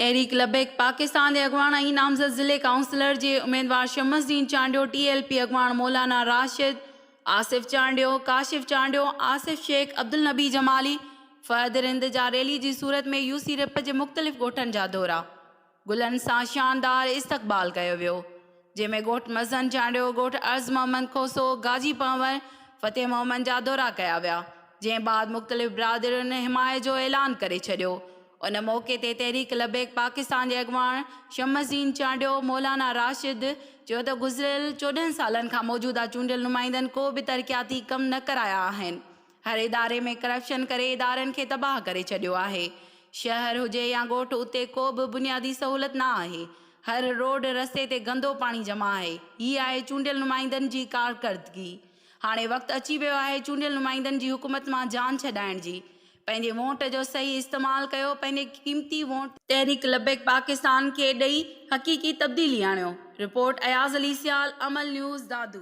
तहरीक लबैक पाकिस्तान के अगवाना ई नामज़द ज़िले काउंसलर के उम्मीदवार शमसुद्दीन चांडियो, TLP अगवान मौलाना राशिद, आसिफ चांडियो, काशिफ चांडियो, आसिफ शेख, अब्दुल नबी जमाली, फहद रिंद जा रैली की सूरत में UC रिप के मुख़्तलिफ़ ॻोठनि जा दौरा गुलन सां शानदार इस्तक़बाल कयो वियो, जंहिंमें ॻोठ मज़न चांडियो, ॻोठ अर्ज़ मोहम्मद खोसो, गाजी पंवर, फ़तेह मोहम्मद जा दौरा कया विया, जंहिं बाद मुख़्तलिफ़ बिरादरियुनि हिमायत जो ऐलान करे छॾियो। उन मौक़े ते तहरीक लबैक पाकिस्तान के अगवान शमसुद्दीन चांडियो, मौलाना राशिद चयो त गुज़िरियल 14 सालनि खां मौजूदा चूंडियल नुमाइंदनि को बि तरक़ियाती कम न कराया आहिनि। हर इदारे में करप्शन करे इदारनि खे तबाह करे छॾियो आहे। शहर हुजे या ॻोठ, उते को बि बुनियादी सहूलत न आहे। हर रोड रस्ते ते गंदो पाणी जमा आहे। हीअ आहे चूंडियल नुमाइंदनि जी कारकर्दगी। हाणे वक़्तु अची वियो आहे चूंडियल नुमाइंदनि जी हुकूमत मां जान छॾाइण जी। पंहिंजे वोट जो सही इस्तेमालु कयो, पंहिंजे क़ीमती वोट तहरीक लबैक पाकिस्तान खे ॾेई हक़ीक़ी तब्दीली आणियो। रिपोर्ट अयाज़ अली सियाल, अमल न्यूज़, दादू।